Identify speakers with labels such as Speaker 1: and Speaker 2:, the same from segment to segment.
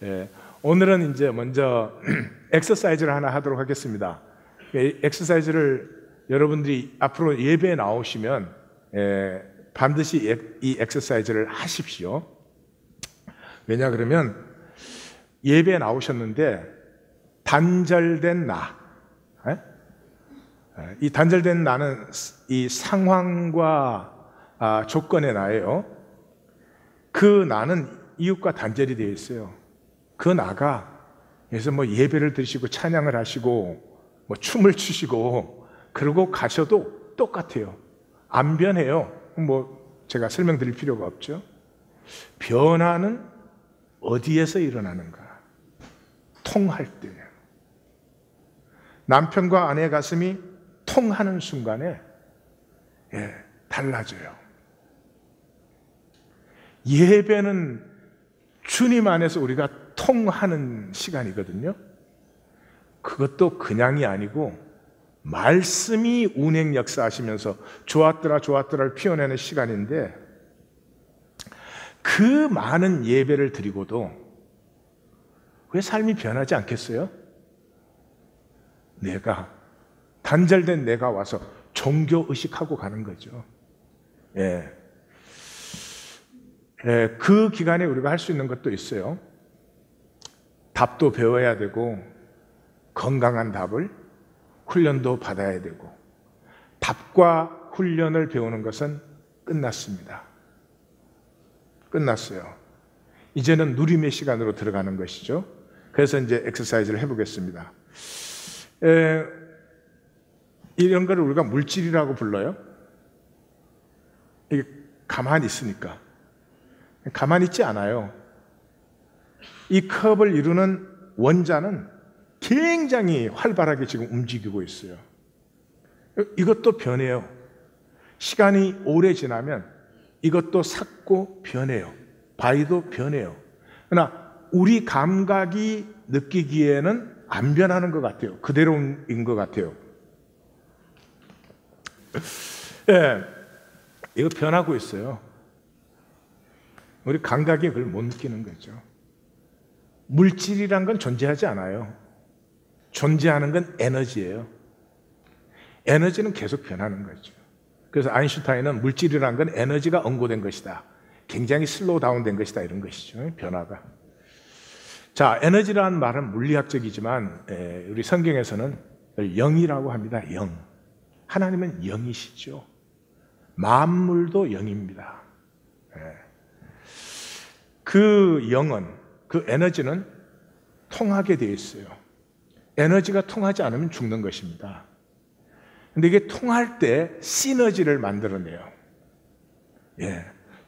Speaker 1: 예, 오늘은 이제 먼저 엑서사이즈를 하나 하도록 하겠습니다. 엑서사이즈를 여러분들이 앞으로 예배에 나오시면 반드시 이 엑서사이즈를 하십시오. 왜냐 그러면 예배에 나오셨는데 단절된 나, 이 단절된 나는 이 상황과 조건의 나예요. 그 나는 이웃과 단절이 되어 있어요. 그 나가 그래서 뭐 예배를 드리시고 찬양을 하시고 뭐 춤을 추시고 그러고 가셔도 똑같아요. 안 변해요. 뭐 제가 설명드릴 필요가 없죠. 변화는 어디에서 일어나는가? 통할 때. 남편과 아내의 가슴이 통하는 순간에 달라져요. 예배는 주님 안에서 우리가 통하는 시간이거든요. 그것도 그냥이 아니고 말씀이 운행 역사하시면서 좋았더라 좋았더라를 피워내는 시간인데, 그 많은 예배를 드리고도 왜 삶이 변하지 않겠어요? 단절된 내가 와서 종교의식하고 가는 거죠. 그 기간에 우리가 할 수 있는 것도 있어요. 답도 배워야 되고 건강한 답을 훈련도 받아야 되고, 답과 훈련을 배우는 것은 끝났습니다. 끝났어요. 이제는 누림의 시간으로 들어가는 것이죠. 그래서 이제 엑서사이즈를 해보겠습니다. 이런 거를 우리가 물질이라고 불러요. 이게 가만히 있으니까. 가만히 있지 않아요. 이 컵을 이루는 원자는 굉장히 활발하게 지금 움직이고 있어요. 이것도 변해요. 시간이 오래 지나면 이것도 삭고 변해요. 바위도 변해요. 그러나 우리 감각이 느끼기에는 안 변하는 것 같아요. 그대로인 것 같아요. 이거 변하고 있어요. 우리 감각이 그걸 못 느끼는 거죠. 물질이란 건 존재하지 않아요. 존재하는 건 에너지예요. 에너지는 계속 변하는 거죠. 그래서 아인슈타인은 물질이란 건 에너지가 언고된 것이다, 굉장히 슬로우 다운된 것이다, 이런 것이죠. 변화가. 자, 에너지라는 말은 물리학적이지만 우리 성경에서는 영이라고 합니다. 영. 하나님은 영이시죠. 만물도 영입니다. 그 영은, 그 에너지는 통하게 되어 있어요. 에너지가 통하지 않으면 죽는 것입니다. 근데 이게 통할 때 시너지를 만들어내요.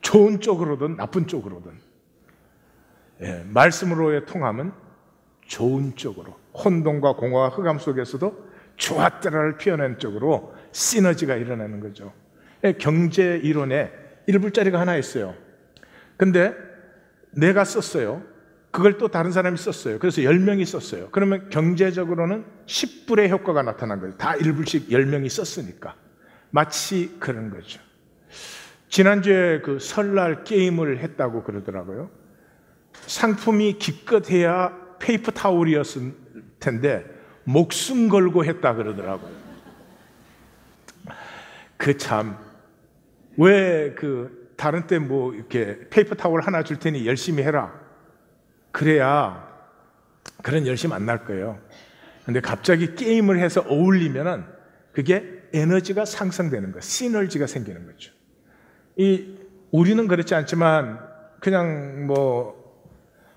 Speaker 1: 좋은 쪽으로든 나쁜 쪽으로든. 말씀으로의 통함은 좋은 쪽으로, 혼돈과 공허와 흑암 속에서도 좋았더라를 피워낸 쪽으로 시너지가 일어나는 거죠. 경제 이론에 1불짜리가 하나 있어요. 근데 내가 썼어요. 그걸 또 다른 사람이 썼어요. 그래서 10명이 썼어요. 그러면 경제적으로는 10불의 효과가 나타난 거예요. 다 1불씩 10명이 썼으니까. 마치 그런 거죠. 지난주에 그 설날 게임을 했다고 그러더라고요. 상품이 기껏해야 페이퍼 타올이었을 텐데 목숨 걸고 했다 그러더라고요. 왜 다른 때 뭐 이렇게 페이퍼 타올 하나 줄 테니 열심히 해라, 그래야 그런 열심 안 날 거예요. 근데 갑자기 게임을 해서 어울리면은 그게 에너지가 상승되는 거예요. 시너지가 생기는 거죠. 우리는 그렇지 않지만 그냥 뭐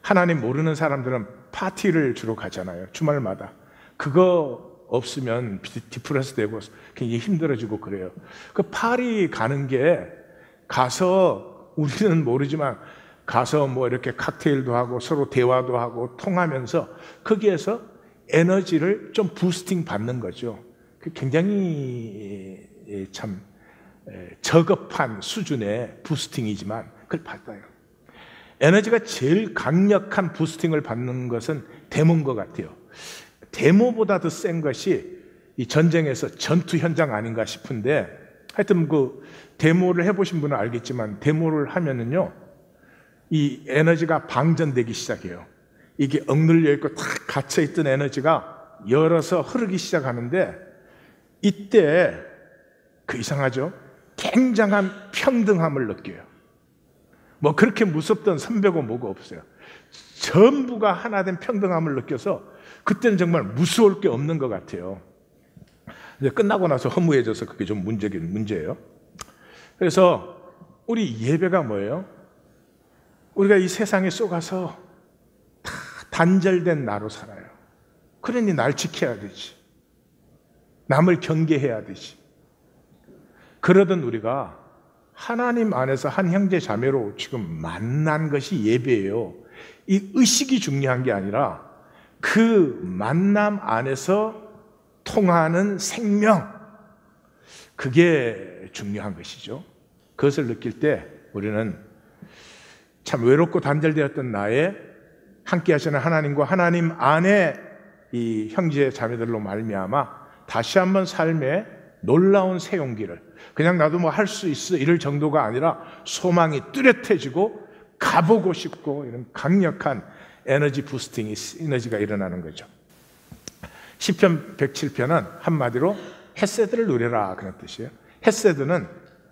Speaker 1: 하나님 모르는 사람들은 파티를 주로 가잖아요. 주말마다. 그거 없으면 디프레스 되고 굉장히 힘들어지고 그래요. 그 파리 가는 게, 가서 우리는 모르지만 가서 뭐 이렇게 칵테일도 하고 서로 대화도 하고 통하면서 거기에서 에너지를 좀 부스팅 받는 거죠. 굉장히 참 저급한 수준의 부스팅이지만 그걸 받아요. 에너지가 제일 강력한 부스팅을 받는 것은 데모인 것 같아요. 데모보다 더 센 것이 이 전쟁에서 전투 현장 아닌가 싶은데, 하여튼 그 데모를 해보신 분은 알겠지만 데모를 하면은요, 이 에너지가 방전되기 시작해요. 이게 억눌려 있고 탁 갇혀 있던 에너지가 열어서 흐르기 시작하는데, 이때 그 이상하죠? 굉장한 평등함을 느껴요. 뭐 그렇게 무섭던 선배고 뭐고 없어요. 전부가 하나 된 평등함을 느껴서 그때는 정말 무서울 게 없는 것 같아요. 이제 끝나고 나서 허무해져서 그게 좀 문제예요. 그래서 우리 예배가 뭐예요? 우리가 이 세상에 쏘가서 다 단절된 나로 살아요. 그러니 날 지켜야 되지. 남을 경계해야 되지. 그러던 우리가 하나님 안에서 한 형제 자매로 지금 만난 것이 예배예요. 이 의식이 중요한 게 아니라 그 만남 안에서 통하는 생명, 그게 중요한 것이죠. 그것을 느낄 때 우리는 참 외롭고 단절되었던 나의 함께 하시는 하나님과 하나님 안에 이 형제 자매들로 말미암아 다시 한번 삶의 놀라운 새 용기를, 그냥 나도 뭐 할 수 있어 이럴 정도가 아니라 소망이 뚜렷해지고 가보고 싶고 이런 강력한 에너지 부스팅이, 에너지가 일어나는 거죠. 시편 107편은 한마디로 헤세드를 누려라 그런 뜻이에요. 헤세드는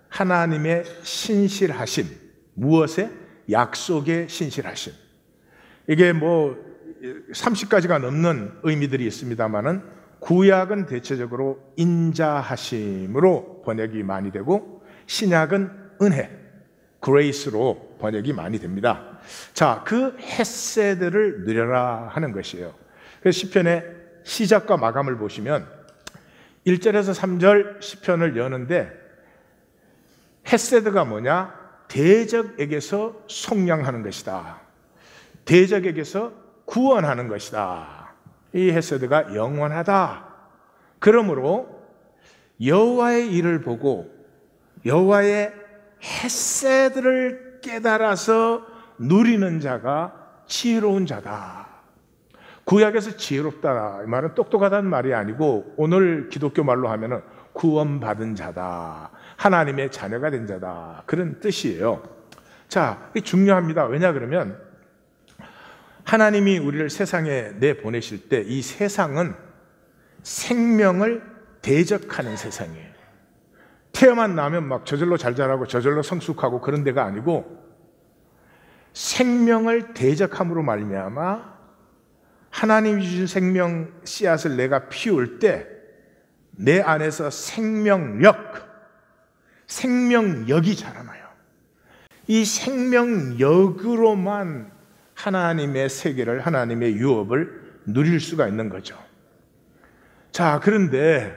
Speaker 1: 하나님의 신실하심, 무엇에? 약속의 신실하심. 이게 뭐 30가지가 넘는 의미들이 있습니다만은 구약은 대체적으로 인자하심으로 번역이 많이 되고 신약은 은혜, 그레이스로 번역이 많이 됩니다. 자, 그 헤세드를 누려라 하는 것이에요. 그래서 시편의 시작과 마감을 보시면 1절에서 3절 시편을 여는데 헤세드가 뭐냐? 대적에게서 속량하는 것이다. 대적에게서 구원하는 것이다. 이 헤세드가 영원하다. 그러므로 여호와의 일을 보고 여호와의 헤세드를 깨달아서 누리는 자가 지혜로운 자다. 구약에서 지혜롭다 이 말은 똑똑하다는 말이 아니고 오늘 기독교 말로 하면은 구원받은 자다, 하나님의 자녀가 된 자다, 그런 뜻이에요. 자, 이게 중요합니다. 왜냐 그러면 하나님이 우리를 세상에 내보내실 때 이 세상은 생명을 대적하는 세상이에요. 태어만 나면 막 저절로 잘 자라고 저절로 성숙하고 그런 데가 아니고 생명을 대적함으로 말미암아 하나님이 주신 생명 씨앗을 내가 피울 때 내 안에서 생명력이 자라나요. 이 생명력으로만 하나님의 세계를, 하나님의 유업을 누릴 수가 있는 거죠. 자, 그런데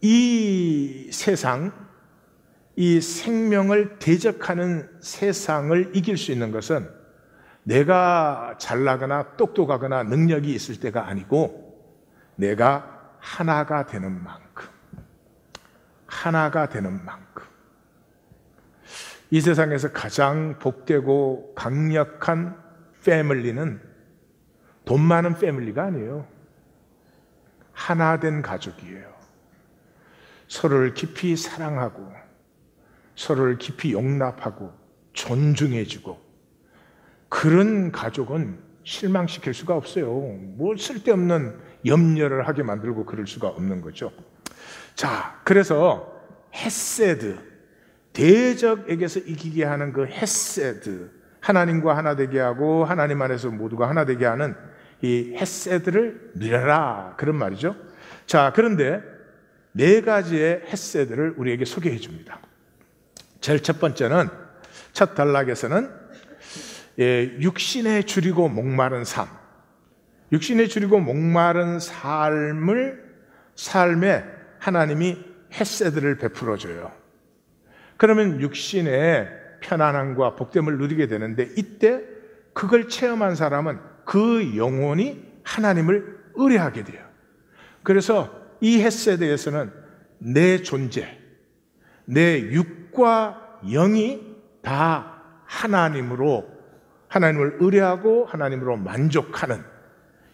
Speaker 1: 이 세상, 이 생명을 대적하는 세상을 이길 수 있는 것은 내가 잘나거나 똑똑하거나 능력이 있을 때가 아니고 내가 하나가 되는 만큼 이 세상에서 가장 복되고 강력한 패밀리는 돈 많은 패밀리가 아니에요. 하나 된 가족이에요. 서로를 깊이 사랑하고 서로를 깊이 용납하고 존중해주고, 그런 가족은 실망시킬 수가 없어요. 뭘 쓸데없는 염려를 하게 만들고 그럴 수가 없는 거죠. 자, 그래서 헤세드, 대적에게서 이기게 하는 그 헤세드, 하나님과 하나 되게 하고 하나님 안에서 모두가 하나 되게 하는 이 헤세드를 누려라, 그런 말이죠. 자, 그런데 네 가지의 헤세드를 우리에게 소개해 줍니다. 제일 첫 번째는, 첫 단락에서는 육신에 줄이고 목마른 삶, 육신에 줄이고 목마른 삶에 하나님이 헤세드를 베풀어 줘요. 그러면 육신의 편안함과 복됨을 누리게 되는데, 이때 그걸 체험한 사람은 그 영혼이 하나님을 의뢰하게 돼요. 그래서 이 헤세드에서는 내 존재, 내 육과 영이 다 하나님을 의뢰하고 하나님으로 만족하는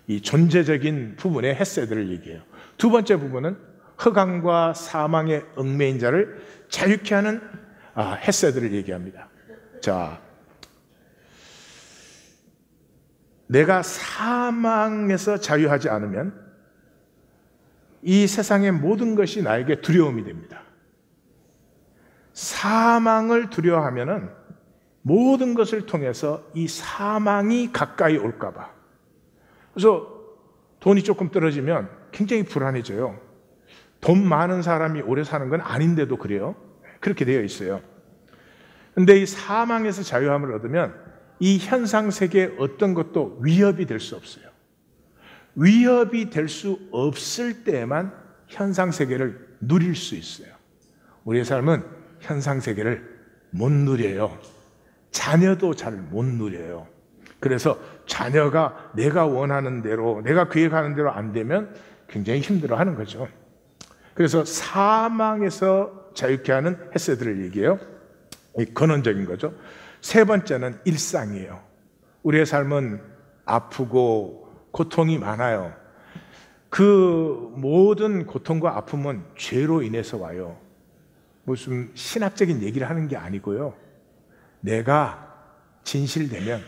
Speaker 1: 이 존재적인 부분의 헤세드를 얘기해요. 두 번째 부분은 흑암과 사망의 얽매인 자를 자유케 하는 헤세드를 얘기합니다. 자, 내가 사망에서 자유하지 않으면 이 세상의 모든 것이 나에게 두려움이 됩니다. 사망을 두려워하면은 모든 것을 통해서 이 사망이 가까이 올까 봐. 그래서 돈이 조금 떨어지면 굉장히 불안해져요. 돈 많은 사람이 오래 사는 건 아닌데도 그래요. 그렇게 되어 있어요. 근데 이 사망에서 자유함을 얻으면 이 현상 세계의 어떤 것도 위협이 될 수 없어요. 위협이 될 수 없을 때에만 현상 세계를 누릴 수 있어요. 우리의 삶은 현상 세계를 못 누려요. 자녀도 잘 못 누려요. 그래서 자녀가 내가 원하는 대로, 내가 계획하는 대로 안 되면 굉장히 힘들어하는 거죠. 그래서 사망에서 자유케 하는 헤세드를 얘기해요. 근원적인 거죠. 세 번째는 일상이에요. 우리의 삶은 아프고 고통이 많아요. 그 모든 고통과 아픔은 죄로 인해서 와요. 무슨 신학적인 얘기를 하는 게 아니고요. 내가 진실되면,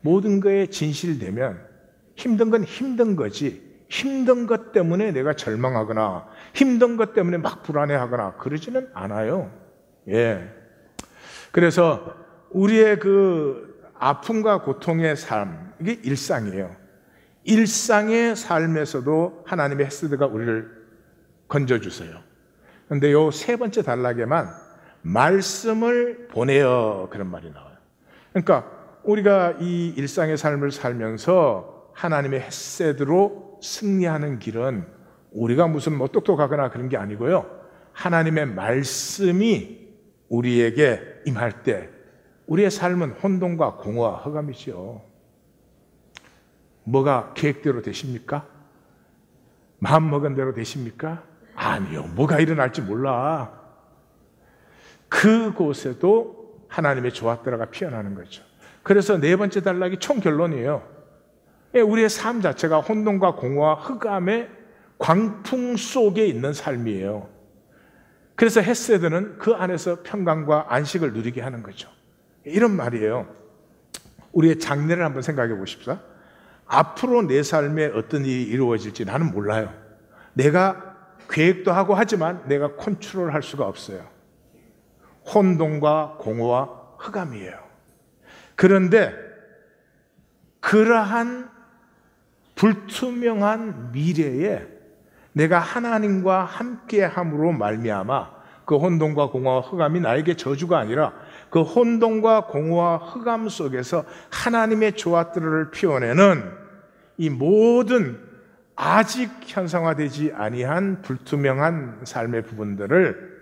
Speaker 1: 모든 거에 진실되면 힘든 건 힘든 거지, 힘든 것 때문에 내가 절망하거나 힘든 것 때문에 막 불안해하거나 그러지는 않아요. 예. 그래서 우리의 그 아픔과 고통의 삶, 이게 일상이에요. 일상의 삶에서도 하나님의 헤세드가 우리를 건져주세요. 그런데 요 세 번째 단락에만 말씀을 보내어, 그런 말이 나와요. 그러니까 우리가 이 일상의 삶을 살면서 하나님의 헤세드로 승리하는 길은 우리가 무슨 뭐 똑똑하거나 그런 게 아니고요. 하나님의 말씀이 우리에게 임할 때 우리의 삶은 혼돈과 공허와 흑암이지요. 뭐가 계획대로 되십니까? 마음먹은 대로 되십니까? 아니요. 뭐가 일어날지 몰라. 그곳에도 하나님의 조화대로가 피어나는 거죠. 그래서 네 번째 단락이 총결론이에요. 우리의 삶 자체가 혼돈과 공허와 흑암의 광풍 속에 있는 삶이에요. 그래서 헤세드는 그 안에서 평강과 안식을 누리게 하는 거죠. 이런 말이에요. 우리의 장래를 한번 생각해 보십시오. 앞으로 내 삶에 어떤 일이 이루어질지 나는 몰라요. 내가 계획도 하고 하지만 내가 컨트롤할 수가 없어요. 혼돈과 공허와 흑암이에요. 그런데 그러한 불투명한 미래에 내가 하나님과 함께함으로 말미암아 그 혼돈과 공허와 흑암이 나에게 저주가 아니라 그 혼돈과 공허와 흑암 속에서 하나님의 조화들을 피워내는 이 모든 아직 현상화되지 아니한 불투명한 삶의 부분들을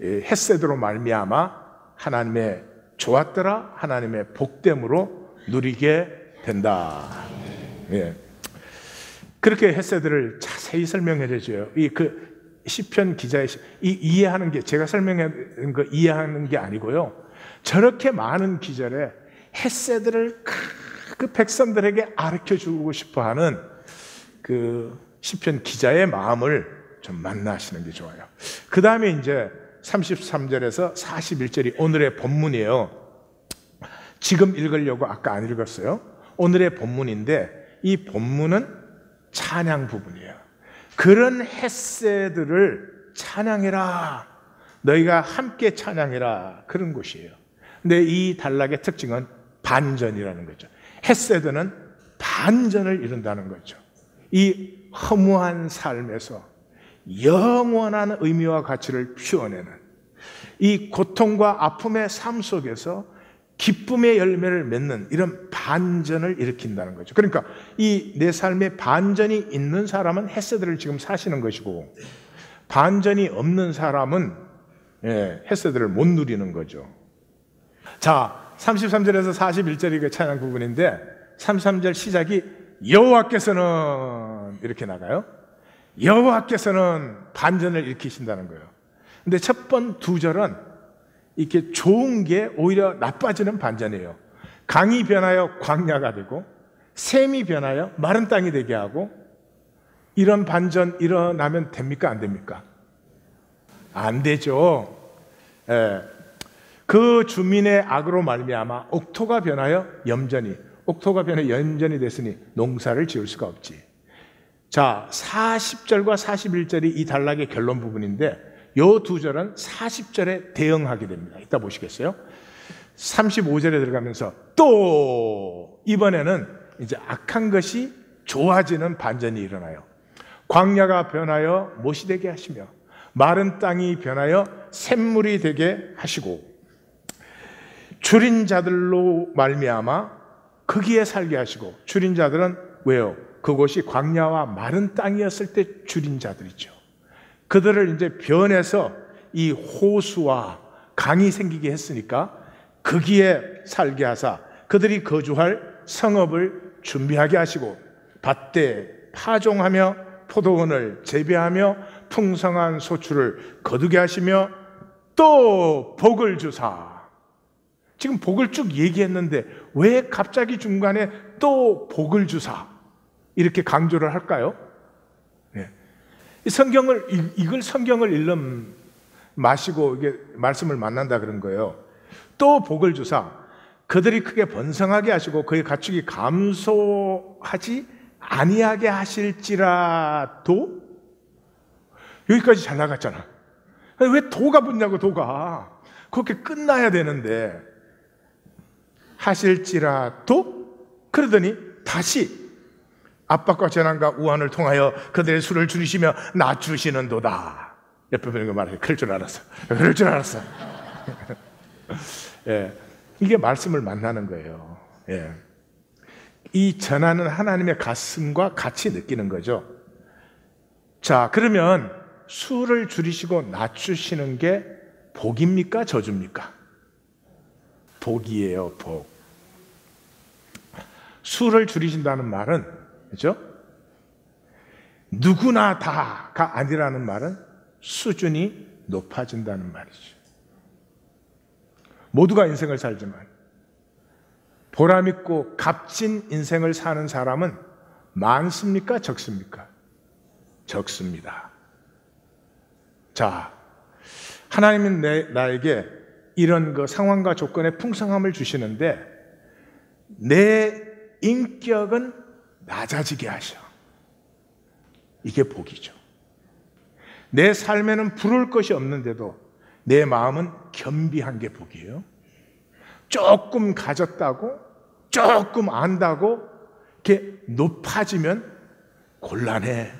Speaker 1: 헤세드로 말미암아 하나님의 조화더라, 하나님의 복됨으로 누리게 된다. 예. 그렇게 헤세드를 자세히 설명해 줘요. 그 시편 기자의 이해하는 게, 제가 설명한 거 이해하는 게 아니고요. 저렇게 많은 기절에 헤세드를 그 백성들에게 가르쳐 주고 싶어하는 그 시편 기자의 마음을 좀 만나시는 게 좋아요. 그 다음에 이제 33절에서 41절이 오늘의 본문이에요. 지금 읽으려고 아까 안 읽었어요. 오늘의 본문인데 이 본문은 찬양 부분이에요. 그런 헤세드를 찬양해라. 너희가 함께 찬양해라. 그런 곳이에요. 근데 이 단락의 특징은 반전이라는 거죠. 헤세드는 반전을 이룬다는 거죠. 이 허무한 삶에서 영원한 의미와 가치를 피워내는 이 고통과 아픔의 삶 속에서 기쁨의 열매를 맺는 이런 반전을 일으킨다는 거죠. 그러니까 이 내 삶에 반전이 있는 사람은 헤세드를 지금 사시는 것이고, 반전이 없는 사람은 헤세드를 못 누리는 거죠. 자, 33절에서 41절이 그 찬양 부분인데 33절 시작이 여호와께서는 이렇게 나가요. 여호와께서는 반전을 일으키신다는 거예요. 근데 첫 번 두 절은 이렇게 좋은 게 오히려 나빠지는 반전이에요. 강이 변하여 광야가 되고 샘이 변하여 마른 땅이 되게 하고, 이런 반전 일어나면 됩니까? 안 됩니까? 안 되죠. 그 주민의 악으로 말미암아 옥토가 변하여 염전이, 옥토가 변해 연전이 됐으니 농사를 지을 수가 없지. 자, 40절과 41절이 이 단락의 결론 부분인데 요 두 절은 40절에 대응하게 됩니다. 이따 보시겠어요? 35절에 들어가면서 또 이번에는 이제 악한 것이 좋아지는 반전이 일어나요. 광야가 변하여 못이 되게 하시며 마른 땅이 변하여 샘물이 되게 하시고 줄인 자들로 말미암아 거기에 살게 하시고, 줄인 자들은 왜요? 그곳이 광야와 마른 땅이었을 때 줄인 자들이죠. 그들을 이제 변해서 이 호수와 강이 생기게 했으니까 거기에 살게 하사 그들이 거주할 성읍을 준비하게 하시고 밭대 파종하며 포도원을 재배하며 풍성한 소출을 거두게 하시며 또 복을 주사. 지금 복을 쭉 얘기했는데 왜 갑자기 중간에 또 복을 주사 이렇게 강조를 할까요? 네. 이걸 성경을 읽는 마시고 이게 말씀을 만난다 그런 거예요. 또 복을 주사 그들이 크게 번성하게 하시고 그의 가축이 감소하지 아니하게 하실지라도. 여기까지 잘 나갔잖아. 왜 도가 붙냐고. 도가 그렇게 끝나야 되는데 하실지라도. 그러더니 다시 압박과 재난과 우환을 통하여 그들의 수를 줄이시며 낮추시는도다. 옆에 보는 거 말해. 그럴 줄 알았어. 그럴 줄 알았어. 예, 이게 말씀을 만나는 거예요. 예. 이 전하는 하나님의 가슴과 같이 느끼는 거죠. 자, 그러면 수를 줄이시고 낮추시는 게 복입니까? 저주입니까? 복이에요, 복. 수를 줄이신다는 말은, 그죠? 누구나 다가 아니라는 말은 수준이 높아진다는 말이죠. 모두가 인생을 살지만 보람있고 값진 인생을 사는 사람은 많습니까? 적습니까? 적습니다. 자, 하나님은 나에게 이런 그 상황과 조건의 풍성함을 주시는데 내 인격은 낮아지게 하셔. 이게 복이죠. 내 삶에는 부러울 것이 없는데도 내 마음은 겸비한 게 복이에요. 조금 가졌다고, 조금 안다고 이렇게 높아지면 곤란해.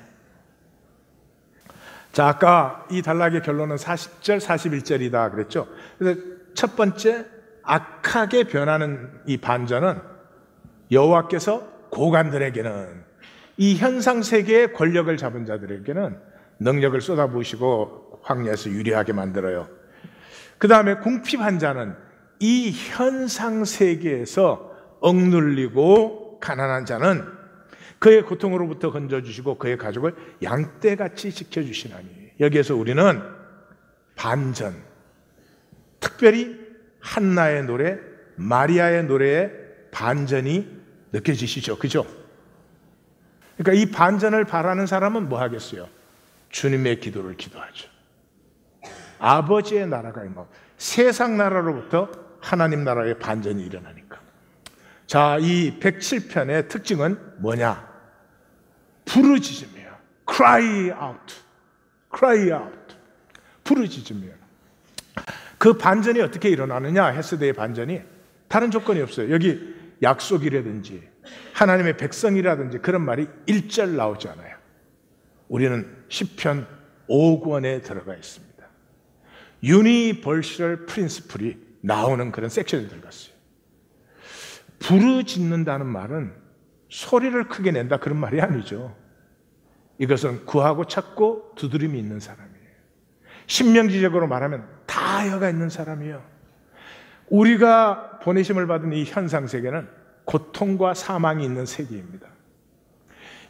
Speaker 1: 자, 아까 이 단락의 결론은 40절, 41절이다 그랬죠. 그래서 첫 번째, 악하게 변하는 이 반전은 여호와께서 고관들에게는, 이 현상 세계의 권력을 잡은 자들에게는 능력을 쏟아부으시고 황야에서 유리하게 만들어요. 그 다음에 궁핍한 자는 이 현상 세계에서 억눌리고 가난한 자는 그의 고통으로부터 건져주시고 그의 가족을 양떼같이 지켜주시나니. 여기에서 우리는 반전, 특별히 한나의 노래, 마리아의 노래의 반전이 느껴지시죠? 그죠? 그러니까 이 반전을 바라는 사람은 뭐 하겠어요? 주님의 기도를 기도하죠. 아버지의 나라가 임하고 세상 나라로부터 하나님 나라의 반전이 일어나니까. 자, 이 107편의 특징은 뭐냐? 부르짖음이에요. Cry out. Cry out. 부르짖음이에요. 그 반전이 어떻게 일어나느냐? 헤세드의 반전이 다른 조건이 없어요. 여기 약속이라든지 하나님의 백성이라든지 그런 말이 1절 나오지 않아요. 우리는 시편 5권에 들어가 있습니다. 유니버셜 프린시플이 나오는 그런 섹션에 들어갔어요. 부르짖는다는 말은 소리를 크게 낸다 그런 말이 아니죠. 이것은 구하고 찾고 두드림이 있는 사람이에요. 신명지적으로 말하면 다여가 있는 사람이에요. 우리가 보내심을 받은 이 현상 세계는 고통과 사망이 있는 세계입니다.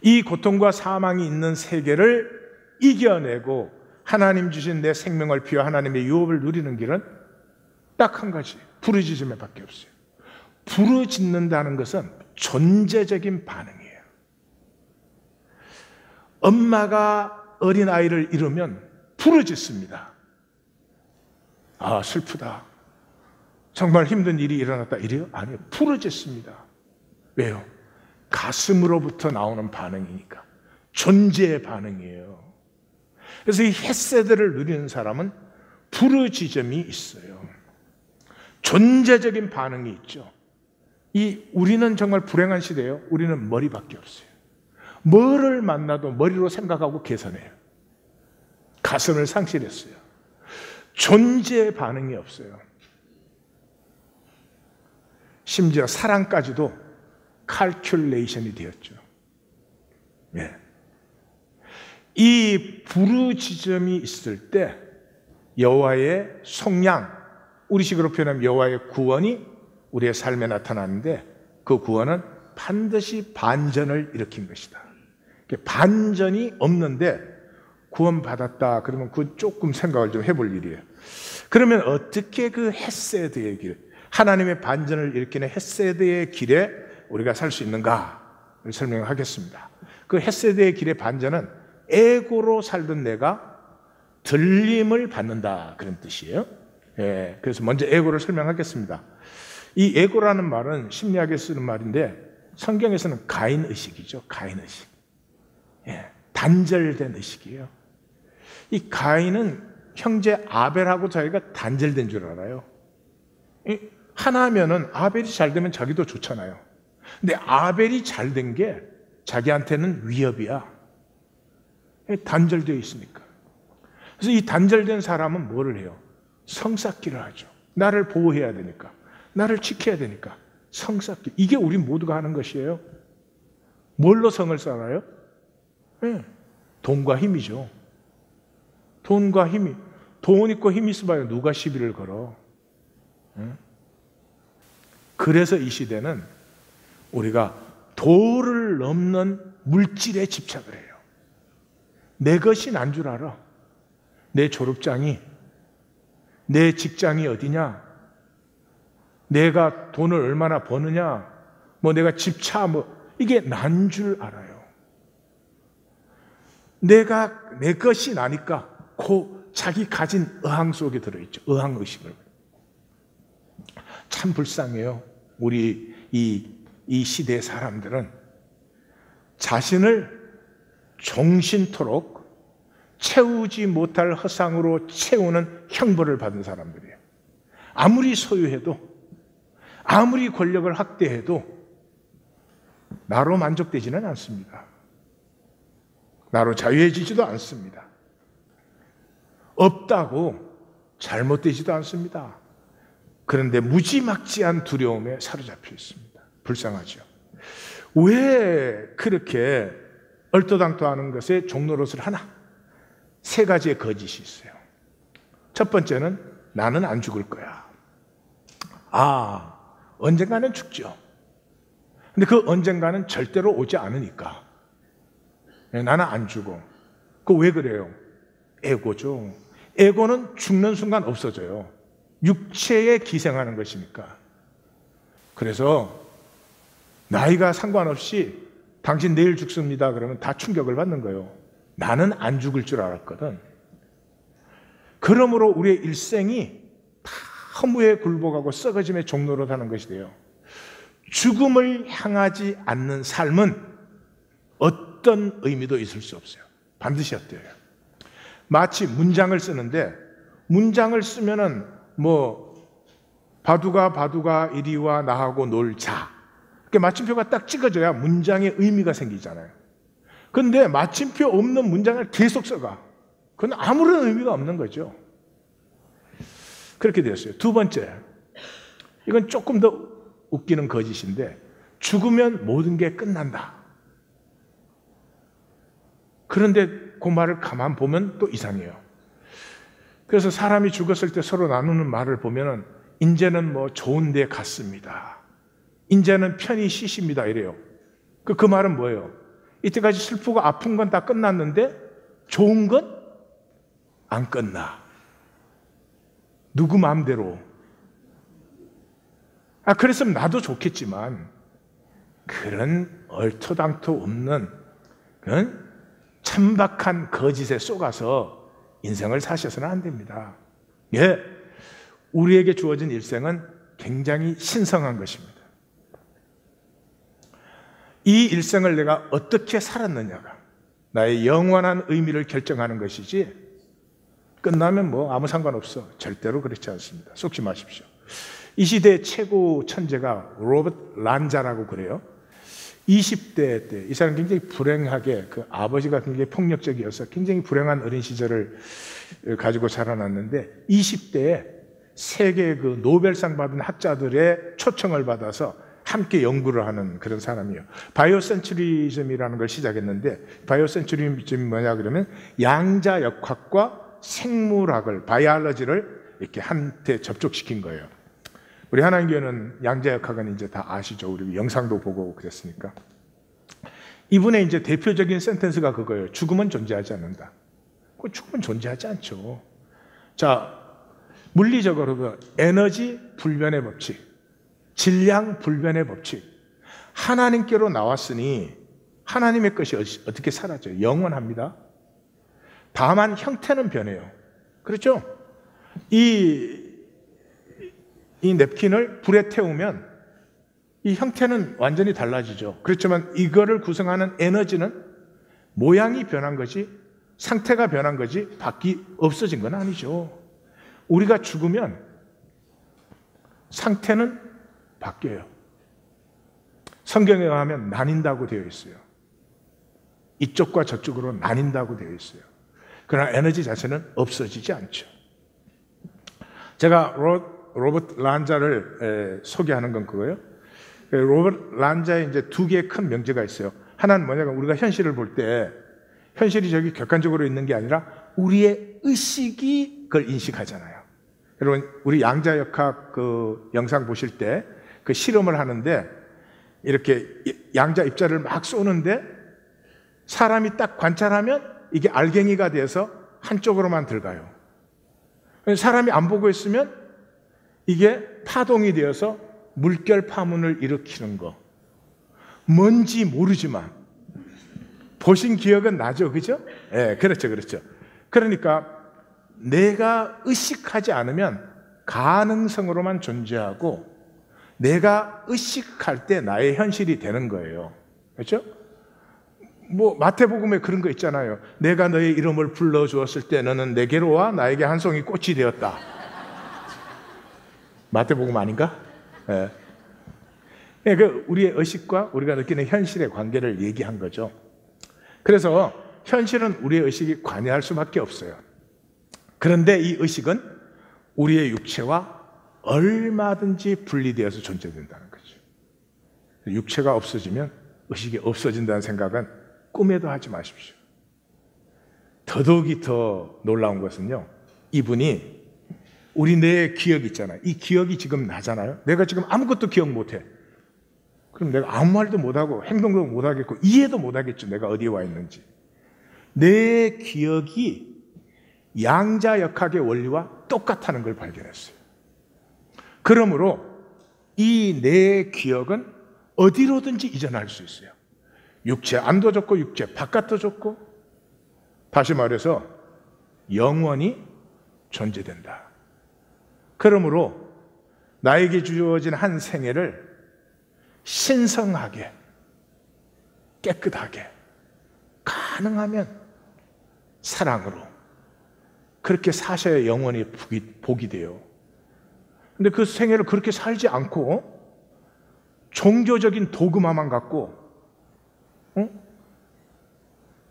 Speaker 1: 이 고통과 사망이 있는 세계를 이겨내고 하나님 주신 내 생명을 피워 하나님의 유업을 누리는 길은 딱 한 가지, 부르짖음에 밖에 없어요. 부르짖는다는 것은 존재적인 반응이에요. 엄마가 어린아이를 잃으면 부르짖습니다. 아, 슬프다. 정말 힘든 일이 일어났다. 이래요? 아니요. 부르짖습니다. 왜요? 가슴으로부터 나오는 반응이니까. 존재의 반응이에요. 그래서 이 헤세드를 누리는 사람은 부르짖음이 있어요. 존재적인 반응이 있죠. 우리는 정말 불행한 시대예요. 우리는 머리밖에 없어요. 뭐를 만나도 머리로 생각하고 계산해요. 가슴을 상실했어요. 존재의 반응이 없어요. 심지어 사랑까지도 칼큘레이션이 되었죠. 예. 이 부르짖음이 있을 때 여호와의 속량, 우리식으로 표현하면 여호와의 구원이 우리의 삶에 나타나는데, 그 구원은 반드시 반전을 일으킨 것이다. 반전이 없는데 구원받았다 그러면 그 조금 생각을 좀 해볼 일이에요. 그러면 어떻게 그 헤세드의 길, 하나님의 반전을 일으키는 헤세드의 길에 우리가 살 수 있는가를 설명하겠습니다. 그 헤세드의 길의 반전은 에고로 살던 내가 들림을 받는다, 그런 뜻이에요. 예, 그래서 먼저 에고를 설명하겠습니다. 이 에고라는 말은 심리학에 쓰는 말인데 성경에서는 가인 의식이죠. 가인 의식. 예, 단절된 의식이에요. 이 가인은 형제 아벨하고 자기가 단절된 줄 알아요. 하나면은 아벨이 잘 되면 자기도 좋잖아요. 근데 아벨이 잘 된 게 자기한테는 위협이야. 단절되어 있으니까. 그래서 이 단절된 사람은 뭐를 해요? 성쌓기를 하죠. 나를 보호해야 되니까, 나를 지켜야 되니까 성쌓기. 이게 우리 모두가 하는 것이에요. 뭘로 성을 쌓아요? 네, 돈과 힘이죠. 돈과 힘이. 돈 있고 힘 있어봐야 누가 시비를 걸어. 그래서 이 시대는 우리가 도를 넘는 물질에 집착을 해요. 내 것이 난 줄 알아. 내 졸업장이, 내 직장이 어디냐, 내가 돈을 얼마나 버느냐, 뭐 내가 집, 차, 뭐 이게 난 줄 알아요. 내가 내 것이 나니까 자기 가진 의항 속에 들어있죠. 의항의식을. 참 불쌍해요. 우리 이 시대의 사람들은 자신을 종신토록 채우지 못할 허상으로 채우는 형벌을 받은 사람들이에요. 아무리 소유해도, 아무리 권력을 확대해도 나로 만족되지는 않습니다. 나로 자유해지지도 않습니다. 없다고 잘못되지도 않습니다. 그런데 무지막지한 두려움에 사로잡혀 있습니다. 불쌍하죠. 왜 그렇게 얼토당토하는 것에 종노릇을 하나? 세 가지의 거짓이 있어요. 첫 번째는 나는 안 죽을 거야. 언젠가는 죽죠. 근데 그 언젠가는 절대로 오지 않으니까 나는 안 죽어. 그거 왜 그래요? 에고죠. 에고는 죽는 순간 없어져요. 육체에 기생하는 것이니까. 그래서 나이가 상관없이 당신 내일 죽습니다 그러면 다 충격을 받는 거예요. 나는 안 죽을 줄 알았거든. 그러므로 우리의 일생이 다 허무에 굴복하고 썩어짐의 종로로 하는 것이 돼요. 죽음을 향하지 않는 삶은 어떤 의미도 있을 수 없어요. 반드시 어때요? 마치 문장을 쓰는데 문장을 쓰면은 바두가 이리와 나하고 놀자. 마침표가 딱 찍어져야 문장의 의미가 생기잖아요. 그런데 마침표 없는 문장을 계속 써가. 그건 아무런 의미가 없는 거죠. 그렇게 되었어요. 두 번째, 이건 조금 더 웃기는 거짓인데 죽으면 모든 게 끝난다. 그런데 그 말을 가만 보면 또 이상해요. 그래서 사람이 죽었을 때 서로 나누는 말을 보면은 이제는 좋은 데 갔습니다. 이제는 편히 쉬십니다. 이래요. 그 말은 뭐예요? 이때까지 슬프고 아픈 건 다 끝났는데 좋은 건 안 끝나. 누구 마음대로. 그랬으면 나도 좋겠지만 그런 얼토당토 없는 그런 천박한 거짓에 속아서 인생을 사셔서는 안 됩니다. 예, 우리에게 주어진 일생은 굉장히 신성한 것입니다. 이 일생을 내가 어떻게 살았느냐가 나의 영원한 의미를 결정하는 것이지, 끝나면 뭐 아무 상관없어. 절대로 그렇지 않습니다. 속지 마십시오. 이 시대의 최고 천재가 로버트 란자라고 그래요. 20대 때 이 사람 굉장히 불행하게, 그 아버지가 굉장히 폭력적이어서 굉장히 불행한 어린 시절을 가지고 자라났는데, 20대에 세계 그 노벨상 받은 학자들의 초청을 받아서 함께 연구를 하는 그런 사람이에요. 바이오 센츄리즘이라는 걸 시작했는데, 바이오 센츄리즘이 뭐냐 그러면 양자역학과 생물학을, 바이올로지를 이렇게 한테 접촉시킨 거예요. 우리 하나님교회는 양자역학은 이제 다 아시죠? 우리 영상도 보고 그랬으니까. 이분의 이제 대표적인 센텐스가 그거예요. 죽음은 존재하지 않는다. 죽음은 존재하지 않죠. 자, 물리적으로도 에너지 불변의 법칙, 질량 불변의 법칙. 하나님께로 나왔으니 하나님의 것이 어떻게 사라져요? 영원합니다. 다만 형태는 변해요. 그렇죠? 이 냅킨을 불에 태우면 이 형태는 완전히 달라지죠. 그렇지만 이거를 구성하는 에너지는 모양이 변한 거지, 상태가 변한 거지 없어진 건 아니죠. 우리가 죽으면 상태는 바뀌어요. 성경에 의하면 나뉜다고 되어 있어요. 이쪽과 저쪽으로 나뉜다고 되어 있어요. 그러나 에너지 자체는 없어지지 않죠. 제가 로버트 란자를 소개하는 건 그거예요. 로버트 란자의 이제 두 개의 큰 명제가 있어요. 하나는 뭐냐면 우리가 현실을 볼 때 현실이 저기 객관적으로 있는 게 아니라 우리의 의식이 그걸 인식하잖아요. 여러분, 우리 양자역학 그 영상 보실 때 그 실험을 하는데 이렇게 양자 입자를 막 쏘는데 사람이 딱 관찰하면 이게 알갱이가 돼서 한쪽으로만 들어가요. 사람이 안 보고 있으면 이게 파동이 되어서 물결 파문을 일으키는 거. 뭔지 모르지만 보신 기억은 나죠, 그죠? 예, 그렇죠, 그렇죠. 그러니까 내가 의식하지 않으면 가능성으로만 존재하고, 내가 의식할 때 나의 현실이 되는 거예요. 그렇죠? 뭐 마태복음에 그런 거 있잖아요. 내가 너의 이름을 불러주었을 때 너는 내게로 와 나에게 한 송이 꽃이 되었다. 마태복음 아닌가? 예. 그 우리의 의식과 우리가 느끼는 현실의 관계를 얘기한 거죠. 그래서 현실은 우리의 의식이 관여할 수밖에 없어요. 그런데 이 의식은 우리의 육체와 얼마든지 분리되어서 존재된다는 거죠. 육체가 없어지면 의식이 없어진다는 생각은 꿈에도 하지 마십시오. 더더욱이 더 놀라운 것은요, 이분이 우리 뇌의 기억 있잖아요. 이 기억이 지금 나잖아요. 내가 지금 아무것도 기억 못해. 그럼 내가 아무 말도 못하고 행동도 못하겠고 이해도 못하겠죠. 내가 어디에 와 있는지. 내 기억이 양자역학의 원리와 똑같다는 걸 발견했어요. 그러므로 이 내 기억은 어디로든지 이전할 수 있어요. 육체 안도 좋고 육체 바깥도 좋고, 다시 말해서 영원히 존재된다. 그러므로 나에게 주어진 한 생애를 신성하게, 깨끗하게, 가능하면 사랑으로 그렇게 사셔야 영원히 복이 돼요. 근데 그 생애를 그렇게 살지 않고 종교적인 도그마만 갖고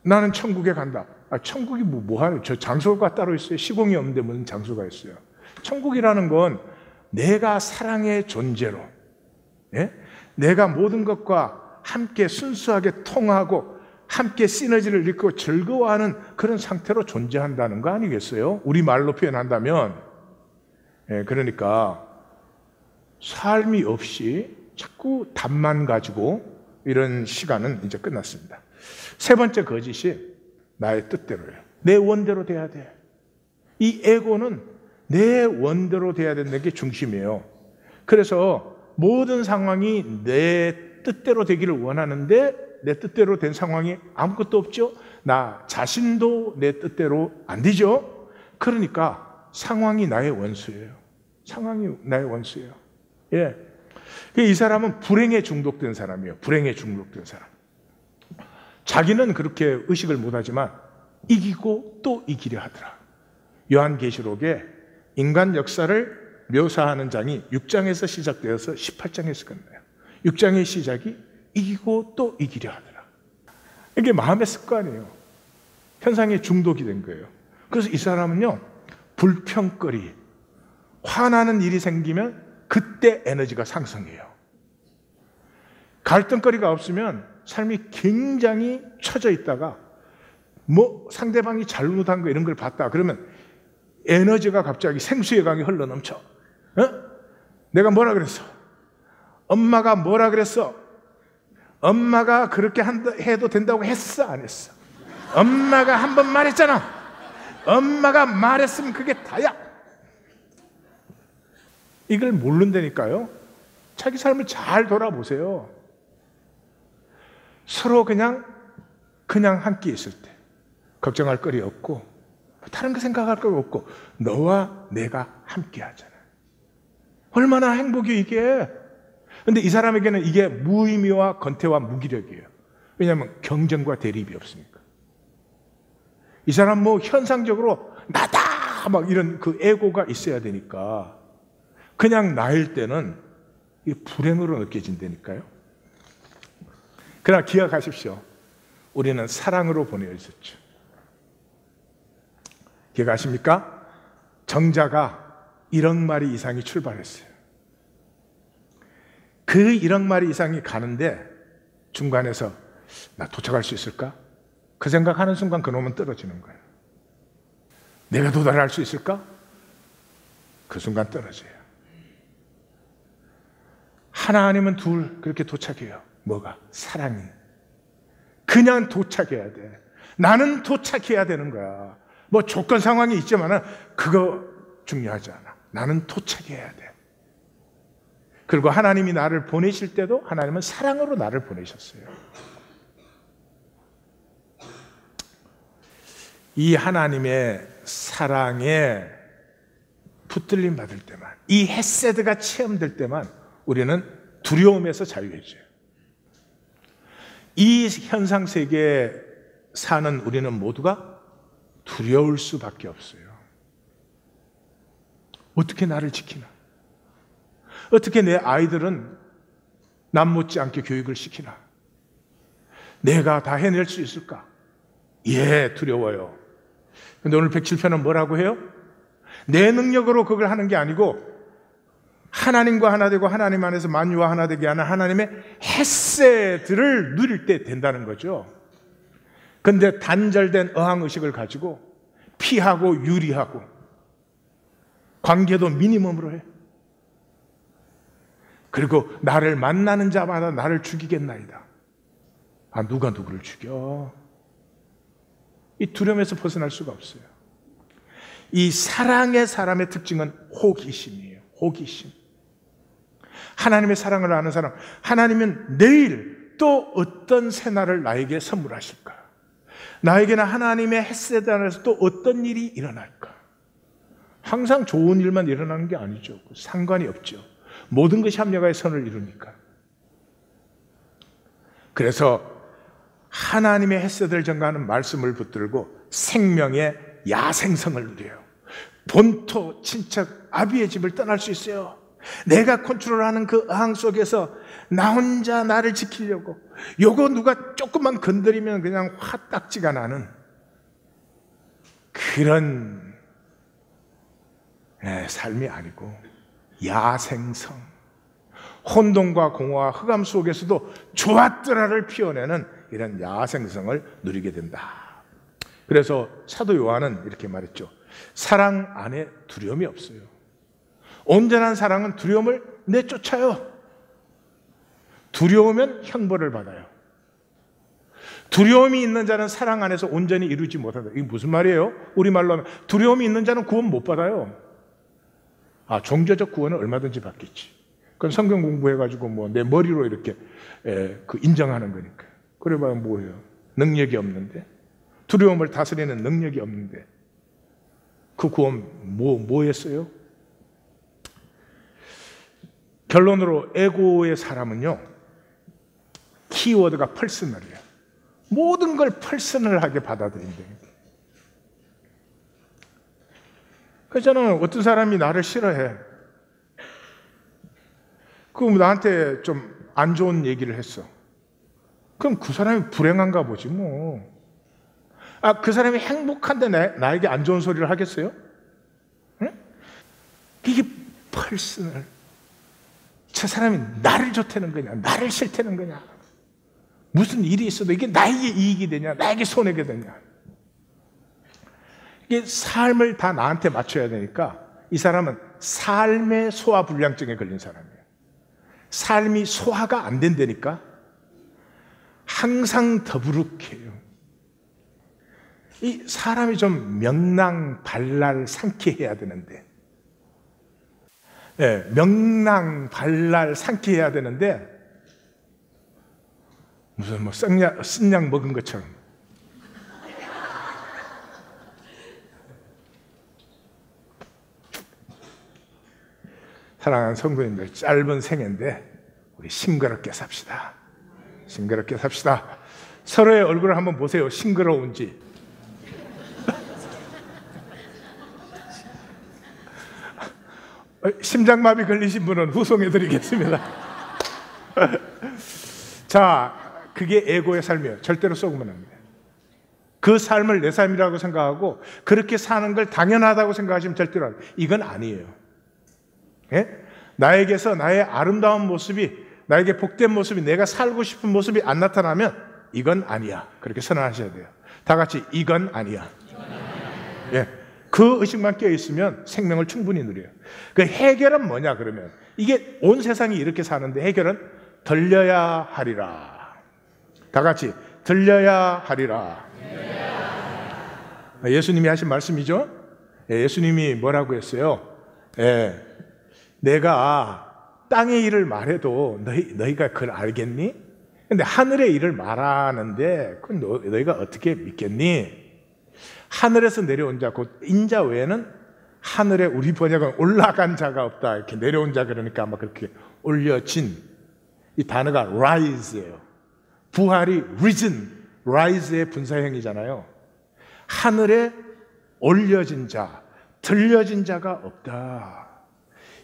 Speaker 1: 나는 천국에 간다. 천국이 뭐하요? 저 장소가 따로 있어요? 시공이 없는데 무슨 장소가 있어요? 천국이라는 건 내가 사랑의 존재로, 예? 내가 모든 것과 함께 순수하게 통하고 함께 시너지를 잃고 즐거워하는 그런 상태로 존재한다는 거 아니겠어요? 우리말로 표현한다면. 예, 그러니까 삶이 없이 자꾸 답만 가지고 이런 시간은 이제 끝났습니다. 세 번째 거짓이 나의 뜻대로예요. 내 원대로 돼야 돼. 이 에고는 내 원대로 돼야 된다는 게 중심이에요. 그래서 모든 상황이 내 뜻대로 되기를 원하는데 내 뜻대로 된 상황이 아무것도 없죠. 나 자신도 내 뜻대로 안 되죠. 그러니까 상황이 나의 원수예요. 상황이 나의 원수예요. 예. 이 사람은 불행에 중독된 사람이에요. 불행에 중독된 사람. 자기는 그렇게 의식을 못하지만 이기고 또 이기려 하더라. 요한계시록에 인간 역사를 묘사하는 장이 6장에서 시작되어서 18장에서 끝나요. 6장의 시작이 이기고 또 이기려 하더라. 이게 마음의 습관이에요. 현상에 중독이 된 거예요. 그래서 이 사람은요, 불평거리, 화나는 일이 생기면 그때 에너지가 상승해요. 갈등거리가 없으면 삶이 굉장히 처져 있다가 상대방이 잘못한 거 이런 걸 봤다 그러면 에너지가 갑자기 생수의 강이 흘러넘쳐. 내가 뭐라 그랬어? 엄마가 뭐라 그랬어? 엄마가 그렇게 해도 된다고 했어? 안 했어? 엄마가 한 번 말했잖아. 엄마가 말했으면 그게 다야. 이걸 모른다니까요. 자기 삶을 잘 돌아보세요. 서로 그냥 함께 있을 때 걱정할 거리 없고 다른 거 생각할 거 없고 너와 내가 함께 하잖아. 얼마나 행복이 이게. 근데 이 사람에게는 이게 무의미와 건태와 무기력이에요. 왜냐하면 경쟁과 대립이 없으니까. 이 사람 현상적으로 나다 막 이런 그 에고가 있어야 되니까 그냥 나일 때는 이 불행으로 느껴진다니까요. 그러나 기억하십시오. 우리는 사랑으로 보내어 있었죠. 기억하십니까? 정자가 1억 마리 이상이 출발했어요. 그 1억 마리 이상이 가는데 중간에서 나 도착할 수 있을까? 그 생각하는 순간 그놈은 떨어지는 거예요. 내가 도달할 수 있을까? 그 순간 떨어져요. 하나님은 둘 그렇게 도착해요. 뭐가? 사랑이. 그냥 도착해야 돼. 나는 도착해야 되는 거야. 조건 상황이 있지만 그거 중요하지 않아. 나는 도착해야 돼. 그리고 하나님이 나를 보내실 때도 하나님은 사랑으로 나를 보내셨어요. 이 하나님의 사랑에 붙들림 받을 때만, 이 헤세드가 체험될 때만 우리는 두려움에서 자유해져요. 이 현상 세계에 사는 우리는 모두가 두려울 수밖에 없어요. 어떻게 나를 지키나? 어떻게 내 아이들은 남 못지않게 교육을 시키나? 내가 다 해낼 수 있을까? 예, 두려워요. 근데 오늘 107편은 뭐라고 해요? 내 능력으로 그걸 하는 게 아니고 하나님과 하나 되고 하나님 안에서 만유와 하나 되게 하는 하나님의 헤세드를 누릴 때 된다는 거죠. 근데 단절된 어항의식을 가지고 피하고 유리하고 관계도 미니멈으로 해. 그리고 나를 만나는 자마다 나를 죽이겠나이다. 누가 누구를 죽여? 이 두려움에서 벗어날 수가 없어요. 이 사랑의 사람의 특징은 호기심이에요. 호기심. 하나님의 사랑을 아는 사람, 하나님은 내일 또 어떤 새날을 나에게 선물하실까? 나에게는 하나님의 헤세드 안에서 또 어떤 일이 일어날까? 항상 좋은 일만 일어나는 게 아니죠. 상관이 없죠. 모든 것이 합력하여 선을 이루니까. 그래서 하나님의 헤세드를 전가하는 말씀을 붙들고 생명의 야생성을 누려요. 본토, 친척, 아비의 집을 떠날 수 있어요. 내가 컨트롤하는 그 어항 속에서 나 혼자 나를 지키려고 요거 누가 조금만 건드리면 그냥 화딱지가 나는 그런 삶이 아니고 야생성, 혼돈과 공허와 흑암 속에서도 좋았더라를 피워내는 이런 야생성을 누리게 된다. 그래서 사도 요한은 이렇게 말했죠. 사랑 안에 두려움이 없어요. 온전한 사랑은 두려움을 내쫓아요. 두려우면 형벌을 받아요. 두려움이 있는 자는 사랑 안에서 온전히 이루지 못한다. 이게 무슨 말이에요? 우리말로 하면 두려움이 있는 자는 구원 못 받아요. 종교적 구원은 얼마든지 받겠지. 그건 성경 공부해가지고 내 머리로 이렇게 인정하는 거니까. 그래봐야 뭐예요? 능력이 없는데, 두려움을 다스리는 능력이 없는데 그 구원 뭐 했어요? 결론으로 에고의 사람은요, 키워드가 퍼스널이에요. 모든 걸 퍼스널하게 받아들인대요. 그래서 저는 어떤 사람이 나를 싫어해. 그럼 나한테 좀 안 좋은 얘기를 했어. 그럼 그 사람이 불행한가 보지 뭐. 그 사람이 행복한데 나에게 안 좋은 소리를 하겠어요? 응? 이게 퍼스널. 저 사람이 나를 좋다는 거냐, 나를 싫다는 거냐, 무슨 일이 있어도 이게 나에게 이익이 되냐, 나에게 손해가 되냐. 이게 삶을 다 나한테 맞춰야 되니까 이 사람은 삶의 소화불량증에 걸린 사람이에요. 삶이 소화가 안 된다니까 항상 더부룩해요. 이 사람이 좀 명랑발랄 상쾌해야 되는데, 명랑발랄 상쾌해야 되는데 무슨 뭐 쓴약 먹은 것처럼. 사랑하는 성도님들, 짧은 생애인데 우리 싱그럽게 삽시다. 싱그럽게 삽시다. 서로의 얼굴을 한번 보세요. 싱그러운지. 심장마비 걸리신 분은 후송해 드리겠습니다. 자, 그게 에고의 삶이에요. 절대로 썩으면 안 돼요. 그 삶을 내 삶이라고 생각하고 그렇게 사는 걸 당연하다고 생각하시면 절대로 안 돼요. 이건 아니에요. 예? 나에게서 나의 아름다운 모습이, 나에게 복된 모습이, 내가 살고 싶은 모습이 안 나타나면 이건 아니야. 그렇게 선언하셔야 돼요. 다 같이 이건 아니야. 예. 그 의식만 깨어있으면 생명을 충분히 누려요. 그 해결은 뭐냐 그러면, 이게 온 세상이 이렇게 사는데 해결은 들려야 하리라. 다 같이 들려야 하리라. 예수님이 하신 말씀이죠. 예수님이 뭐라고 했어요? 내가 땅의 일을 말해도 너희가 그걸 알겠니? 근데 하늘의 일을 말하는데 그건 너희가 어떻게 믿겠니? 하늘에서 내려온 자, 곧 인자 외에는 하늘에, 우리 번역은 올라간 자가 없다. 이렇게 내려온 자, 그러니까 아마 그렇게 올려진, 이 단어가 rise예요. 부활이 risen, rise의 분사형이잖아요. 하늘에 올려진 자, 들려진 자가 없다.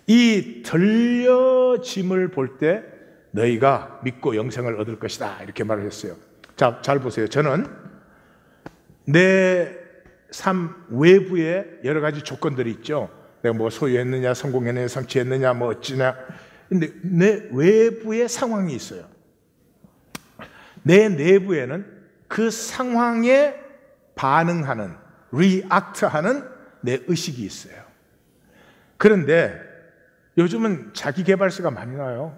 Speaker 1: 이 들려짐을 볼 때 너희가 믿고 영생을 얻을 것이다. 이렇게 말을 했어요. 자, 잘 보세요. 저는 내 삶 외부에 여러 가지 조건들이 있죠. 내가 뭐 소유했느냐, 성공했느냐, 성취했느냐, 뭐 어찌냐. 근데 내 외부에 상황이 있어요. 내 내부에는 그 상황에 반응하는, 리액트하는 내 의식이 있어요. 그런데 요즘은 자기계발서가 많이 나와요.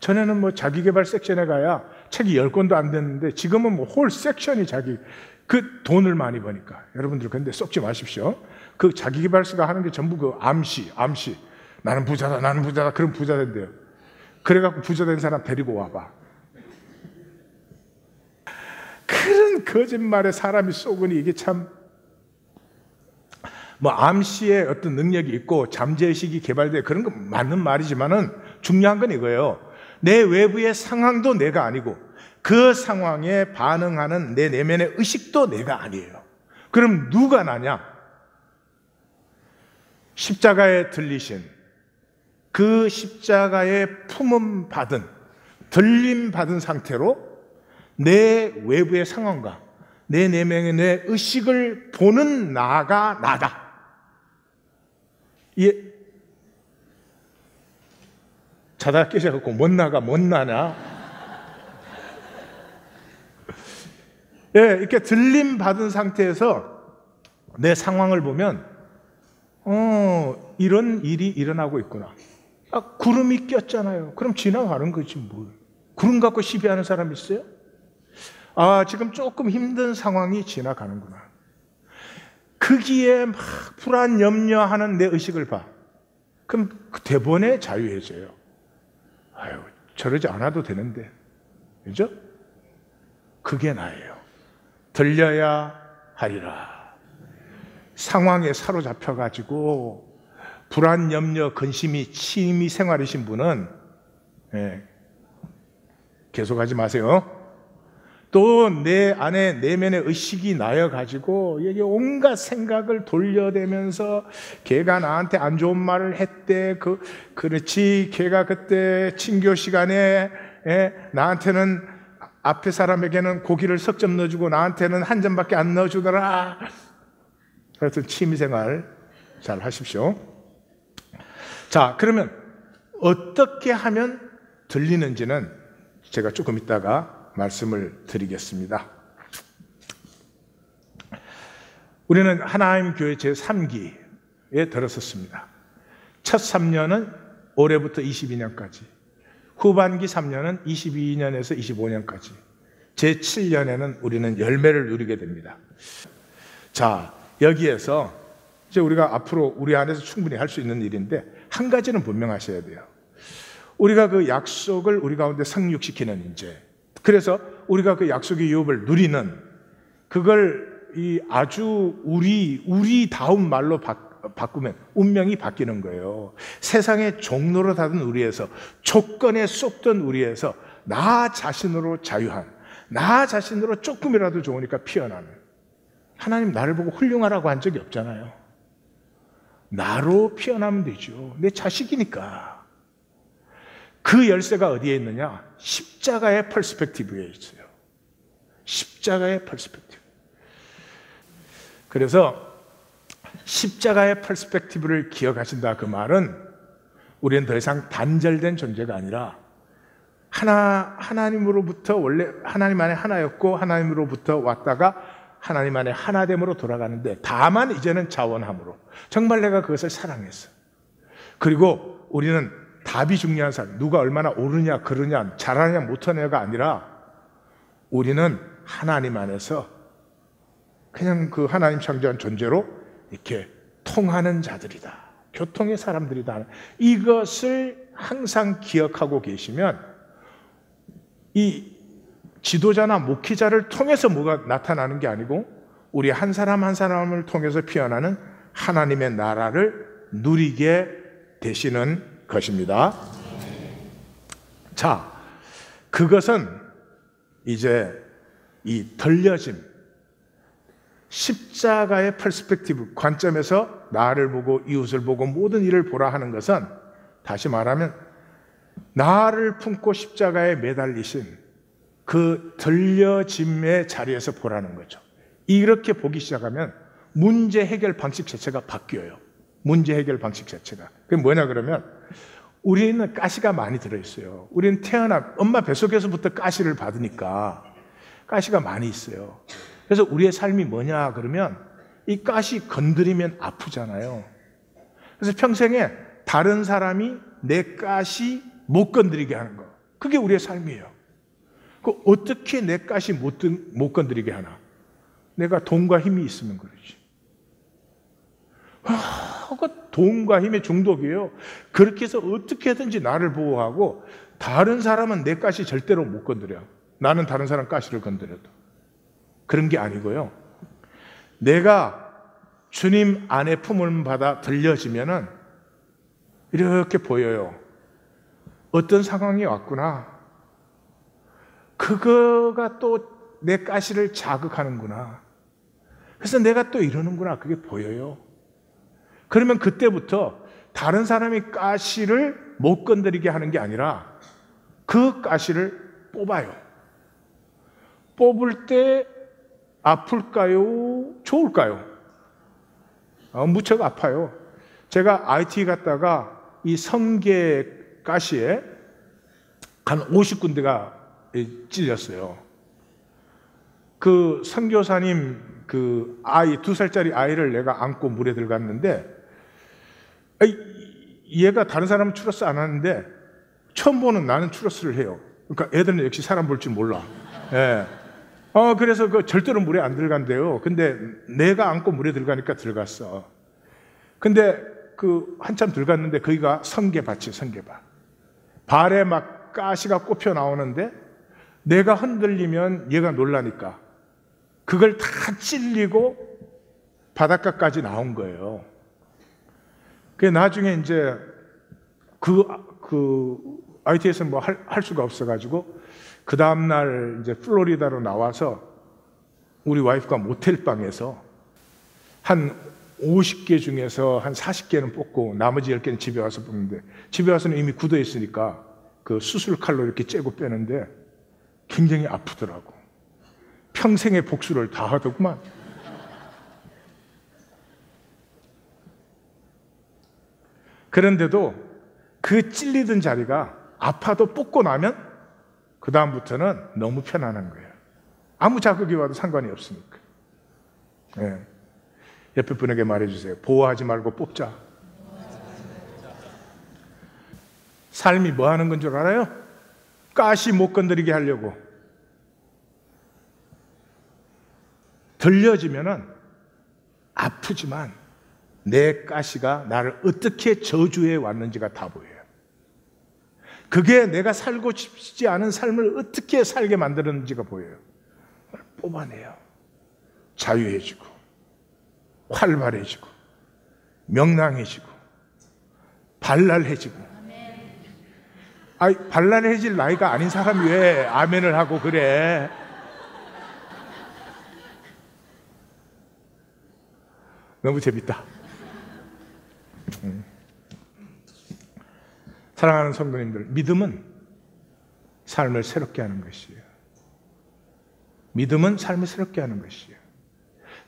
Speaker 1: 전에는 뭐 자기계발 섹션에 가야 책이 10권도 안 됐는데 지금은 뭐 홀 섹션이 그 돈을 많이 버니까. 여러분들 근데 썩지 마십시오. 그 자기계발서가 하는 게 전부 그 암시. 나는 부자다. 그럼 부자 된대요. 그래갖고 부자 된 사람 데리고 와봐. 그런 거짓말에 사람이 속으니 이게 참, 뭐 암시에 어떤 능력이 있고 잠재의식이 개발돼, 그런 건 맞는 말이지만은 중요한 건 이거예요. 내 외부의 상황도 내가 아니고 그 상황에 반응하는 내 내면의 의식도 내가 아니에요. 그럼 누가 나냐? 십자가에 들리신, 그 십자가에 품음 받은, 들림 받은 상태로 내 외부의 상황과 내 내면의 내 의식을 보는 나가 나다. 자다 깨셔갖고 못 나냐? 이렇게 들림 받은 상태에서 내 상황을 보면, 이런 일이 일어나고 있구나. 구름이 꼈잖아요. 그럼 지나가는 거지 뭘. 구름 갖고 시비하는 사람 있어요? 지금 조금 힘든 상황이 지나가는구나. 거기에 막 불안, 염려하는 내 의식을 봐. 그럼 대번에 자유해져요. 저러지 않아도 되는데. 그죠? 그게 나예요. 들려야 하리라. 상황에 사로잡혀가지고 불안, 염려, 근심이 취미 생활이신 분은 계속하지 마세요. 또 내 안에 내면의 의식이 나여가지고 여기 온갖 생각을 돌려대면서 걔가 나한테 안 좋은 말을 했대. 그렇지. 걔가 그때 친교 시간에 나한테는 앞에 사람에게는 고기를 석 점 넣어주고 나한테는 한 점밖에 안 넣어주더라. 그래서 취미생활 잘 하십시오. 자, 그러면 어떻게 하면 들리는지는 제가 조금 이따가 말씀을 드리겠습니다. 우리는 하나님 교회 제3기에 들어섰습니다. 첫 3년은 올해부터 22년까지, 후반기 3년은 22년에서 25년까지, 제7년에는 우리는 열매를 누리게 됩니다. 자, 여기에서 이제 우리가 앞으로 우리 안에서 충분히 할 수 있는 일인데 한 가지는 분명하셔야 돼요. 우리가 그 약속을 우리 가운데 성육시키는 인재, 그래서 우리가 그 약속의 유업을 누리는 그걸 아주 우리다운 말로 바꾸면 운명이 바뀌는 거예요. 세상의 종로로 닫은 우리에서, 조건에 쏟던 우리에서 나 자신으로 자유한, 나 자신으로 조금이라도 좋으니까 피어나는. 하나님 나를 보고 훌륭하라고 한 적이 없잖아요. 나로 피어나면 되죠. 내 자식이니까. 그 열쇠가 어디에 있느냐? 십자가의 퍼스펙티브에 있어요. 십자가의 퍼스펙티브. 그래서 십자가의 퍼스펙티브를 기억하신다, 그 말은 우리는 더 이상 단절된 존재가 아니라 하나님으로부터, 원래 하나님 안에 하나였고 하나님으로부터 왔다가 하나님 안에 하나됨으로 돌아가는데, 다만 이제는 자원함으로, 정말 내가 그것을 사랑했어. 그리고 우리는 답이 중요한 사람, 누가 얼마나 옳으냐 그르냐 잘하냐 못하냐가 아니라 우리는 하나님 안에서 그냥 그 하나님 창조한 존재로 이렇게 통하는 자들이다, 교통의 사람들이다. 이것을 항상 기억하고 계시면 이 지도자나 목회자를 통해서 뭐가 나타나는 게 아니고 우리 한 사람 한 사람을 통해서 피어나는 하나님의 나라를 누리게 되시는 것입니다. 자, 그것은 이제 이 들려짐, 십자가의 퍼스펙티브, 관점에서 나를 보고 이웃을 보고 모든 일을 보라 하는 것은, 다시 말하면 나를 품고 십자가에 매달리신 그 들려짐의 자리에서 보라는 거죠. 이렇게 보기 시작하면 문제 해결 방식 자체가 바뀌어요. 문제 해결 방식 자체가. 그게 뭐냐 그러면, 우리는 가시가 많이 들어있어요. 우리는 엄마 뱃속에서부터 가시를 받으니까 가시가 많이 있어요. 그래서 우리의 삶이 뭐냐 그러면 이 가시 건드리면 아프잖아요. 그래서 평생에 다른 사람이 내 가시 못 건드리게 하는 거, 그게 우리의 삶이에요. 어떻게 내 가시 못 건드리게 하나? 내가 돈과 힘이 있으면 그러지. 돈과 힘의 중독이에요. 그렇게 해서 어떻게든지 나를 보호하고, 다른 사람은 내 가시 절대로 못 건드려. 나는 다른 사람 가시를 건드려도. 그런 게 아니고요. 내가 주님 안에 품을 받아 들려지면은 이렇게 보여요. 어떤 상황이 왔구나. 그거가 또 내 가시를 자극하는구나. 그래서 내가 또 이러는구나. 그게 보여요. 그러면 그때부터 다른 사람이 가시를 못 건드리게 하는 게 아니라 그 가시를 뽑아요. 뽑을 때 아플까요? 좋을까요? 무척 아파요. 제가 IT 갔다가 이 성게 가시에 한 50군데가 찔렸어요. 그 선교사님 그 아이, 2살짜리 아이를 내가 안고 물에 들어갔는데, 얘가 다른 사람은 추러스 안 하는데 처음 보는 나는 추러스를 해요. 그러니까 애들은 역시 사람 볼 줄 몰라. 예. 그래서 절대로 물에 안 들어간대요. 근데 내가 안고 물에 들어가니까 들어갔어. 근데 한참 들어갔는데 거기가 성게밭이에요, 성게밭. 발에 막 가시가 꼽혀 나오는데 내가 흔들리면 얘가 놀라니까 그걸 다 찔리고 바닷가까지 나온 거예요. 그 나중에 이제 그 IT에서는 뭐 할 수가 없어가지고 그 다음날 이제 플로리다로 나와서 우리 와이프가 모텔 방에서 한 50개 중에서 한 40개는 뽑고 나머지 10개는 집에 와서 뽑는데, 집에 와서는 이미 굳어 있으니까 그 수술 칼로 이렇게 째고 빼는데 굉장히 아프더라고. 평생의 복수를 다 하더구만. 그런데도 그 찔리던 자리가 아파도 뽑고 나면 그 다음부터는 너무 편안한 거예요. 아무 자극이 와도 상관이 없으니까. 네. 옆에 분에게 말해주세요. 보호하지 말고 뽑자. 삶이 뭐 하는 건 줄 알아요? 가시 못 건드리게 하려고. 들려지면은 아프지만 내 가시가 나를 어떻게 저주해 왔는지가 다 보여요. 그게 내가 살고 싶지 않은 삶을 어떻게 살게 만드는지가 보여요. 뽑아내요. 자유해지고 활발해지고 명랑해지고 발랄해지고. 아이, 발랄해질 나이가 아닌 사람이 왜 아멘을 하고 그래? 너무 재밌다. 사랑하는 성도님들, 믿음은 삶을 새롭게 하는 것이에요. 믿음은 삶을 새롭게 하는 것이에요.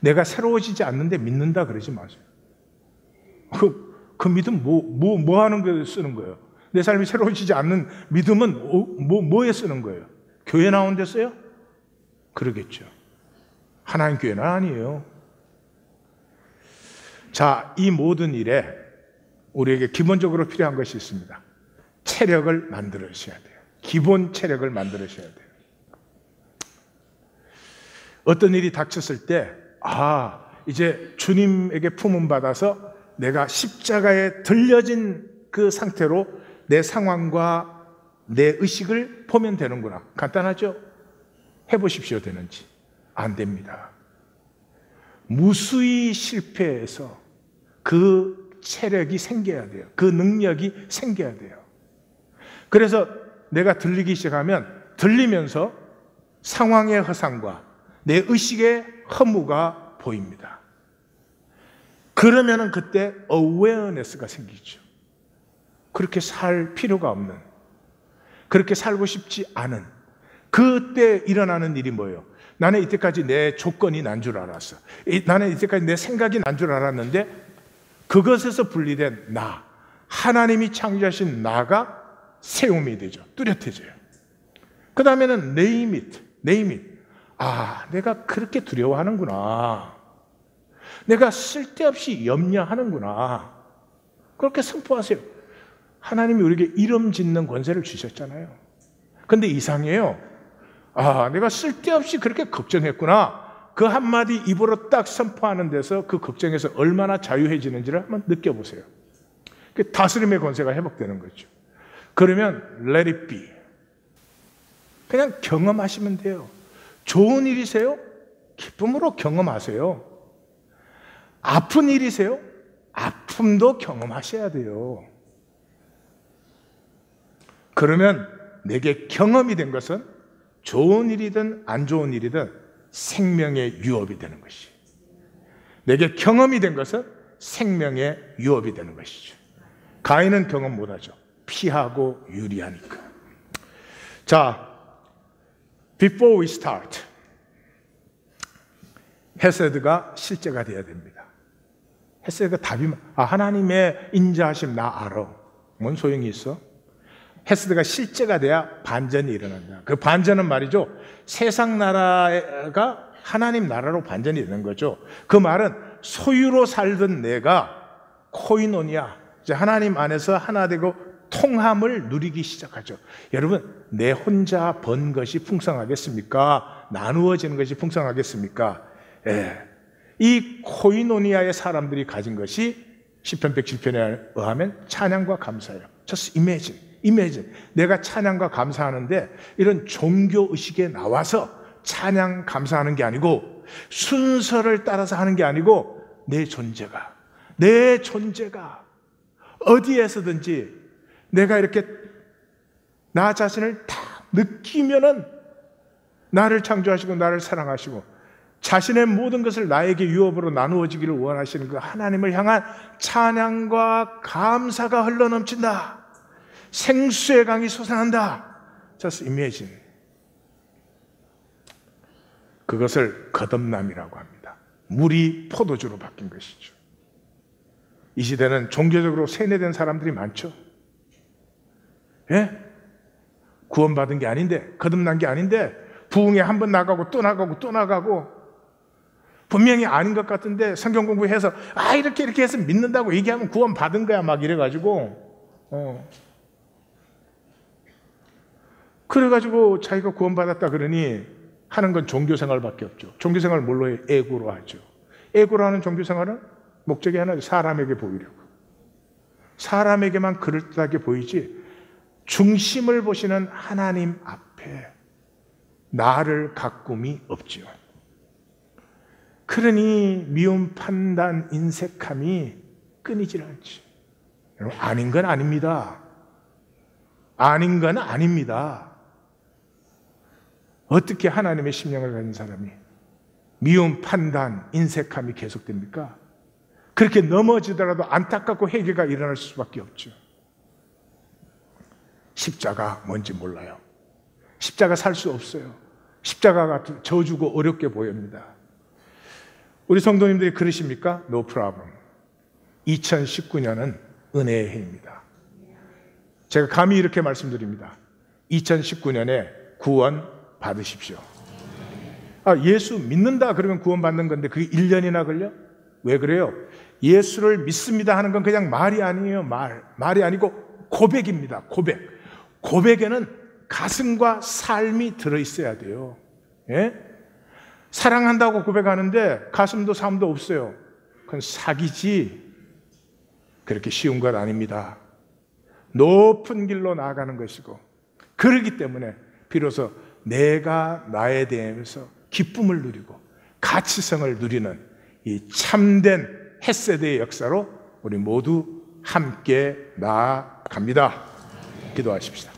Speaker 1: 내가 새로워지지 않는데 믿는다 그러지 마세요. 그 믿음 뭐 하는 거에 쓰는 거예요? 내 삶이 새로워지지 않는 믿음은 뭐에 쓰는 거예요? 교회 나온 데 써요? 그러겠죠. 하나님 교회는 아니에요. 자, 이 모든 일에 우리에게 기본적으로 필요한 것이 있습니다. 체력을 만들어셔야 돼요. 기본 체력을 만들어셔야 돼요. 어떤 일이 닥쳤을 때, 이제 주님에게 품음받아서 내가 십자가에 들려진 그 상태로 내 상황과 내 의식을 보면 되는구나. 간단하죠? 해보십시오. 되는지. 안 됩니다. 무수히 실패해서 그 체력이 생겨야 돼요. 그 능력이 생겨야 돼요. 그래서 내가 들리기 시작하면 들리면서 상황의 허상과 내 의식의 허무가 보입니다. 그러면은 그때 awareness가 생기죠. 그렇게 살 필요가 없는, 그렇게 살고 싶지 않은, 그때 일어나는 일이 뭐예요? 나는 이때까지 내 조건이 난 줄 알았어. 나는 이때까지 내 생각이 난 줄 알았는데 그것에서 분리된 나, 하나님이 창조하신 나가 세움이 되죠. 뚜렷해져요. 그 다음에는 name it. 내가 그렇게 두려워하는구나. 내가 쓸데없이 염려하는구나. 그렇게 선포하세요. 하나님이 우리에게 이름 짓는 권세를 주셨잖아요. 근데 이상해요. 내가 쓸데없이 그렇게 걱정했구나. 그 한마디 입으로 딱 선포하는 데서 그 걱정에서 얼마나 자유해지는지를 한번 느껴보세요. 다스림의 권세가 회복되는 거죠. 그러면 let it be. 그냥 경험하시면 돼요. 좋은 일이세요? 기쁨으로 경험하세요. 아픈 일이세요? 아픔도 경험하셔야 돼요. 그러면 내게 경험이 된 것은 좋은 일이든 안 좋은 일이든 생명의 유업이 되는 것이. 내게 경험이 된 것은 생명의 유업이 되는 것이죠. 가인은 경험 못하죠. 피하고 유리하니까. 자, before we start, 헤세드가 실제가 되어야 됩니다. 헤세드가 답이면 하나님의 인자하심 나 알아. 뭔 소용이 있어? 헤세드가 실제가 돼야 반전이 일어난다. 그 반전은 말이죠, 세상 나라가 하나님 나라로 반전이 되는 거죠. 그 말은 소유로 살던 내가 코이노니아, 이제 하나님 안에서 하나 되고 통함을 누리기 시작하죠. 여러분, 내 혼자 번 것이 풍성하겠습니까? 나누어지는 것이 풍성하겠습니까? 이 코이노니아의 사람들이 가진 것이 시편 107편에 의하면 찬양과 감사예요. Just imagine. 내가 찬양과 감사하는데 이런 종교의식에 나와서 찬양 감사하는 게 아니고 순서를 따라서 하는 게 아니고 내 존재가 어디에서든지 내가 이렇게 나 자신을 다 느끼면은 나를 창조하시고 나를 사랑하시고 자신의 모든 것을 나에게 유업으로 나누어지기를 원하시는 그 하나님을 향한 찬양과 감사가 흘러넘친다. 생수의 강이 솟아난다. Just imagine. 그것을 거듭남이라고 합니다. 물이 포도주로 바뀐 것이죠. 이 시대는 종교적으로 세뇌된 사람들이 많죠. 예? 구원받은 게 아닌데, 거듭난 게 아닌데, 부흥에 한 번 나가고 또 나가고 또 나가고, 분명히 아닌 것 같은데 성경 공부해서 이렇게 해서 믿는다고 얘기하면 구원받은 거야 막 이래가지고 그래가지고 자기가 구원받았다 그러니 하는 건 종교생활밖에 없죠. 종교생활 뭘로 해요? 에고로 하죠. 에고로 하는 종교생활은 목적이 하나죠. 사람에게 보이려고. 사람에게만 그럴듯하게 보이지 중심을 보시는 하나님 앞에 나를 가꿈이 없지요. 그러니 미움, 판단, 인색함이 끊이질 않지. 여러분, 아닌 건 아닙니다. 아닌 건 아닙니다. 어떻게 하나님의 심령을 가진 사람이 미움, 판단, 인색함이 계속됩니까? 그렇게 넘어지더라도 안타깝고 회개가 일어날 수밖에 없죠. 십자가 뭔지 몰라요. 십자가 살 수 없어요. 십자가가 저주고 어렵게 보입니다. 우리 성도님들이 그러십니까? No problem. 2019년은 은혜의 해입니다. 제가 감히 이렇게 말씀드립니다. 2019년에 구원 받으십시오. 예수 믿는다 그러면 구원 받는 건데 그게 1년이나 걸려? 왜 그래요? 예수를 믿습니다 하는 건 그냥 말이 아니에요. 말이 아니고 고백입니다. 고백에는 가슴과 삶이 들어있어야 돼요. 예? 사랑한다고 고백하는데 가슴도 삶도 없어요. 그건 사기지. 그렇게 쉬운 건 아닙니다. 높은 길로 나아가는 것이고 그러기 때문에 비로소 내가 나에 대해서 기쁨을 누리고 가치성을 누리는 이 참된 헷세대의 역사로 우리 모두 함께 나아갑니다. 기도하십시다.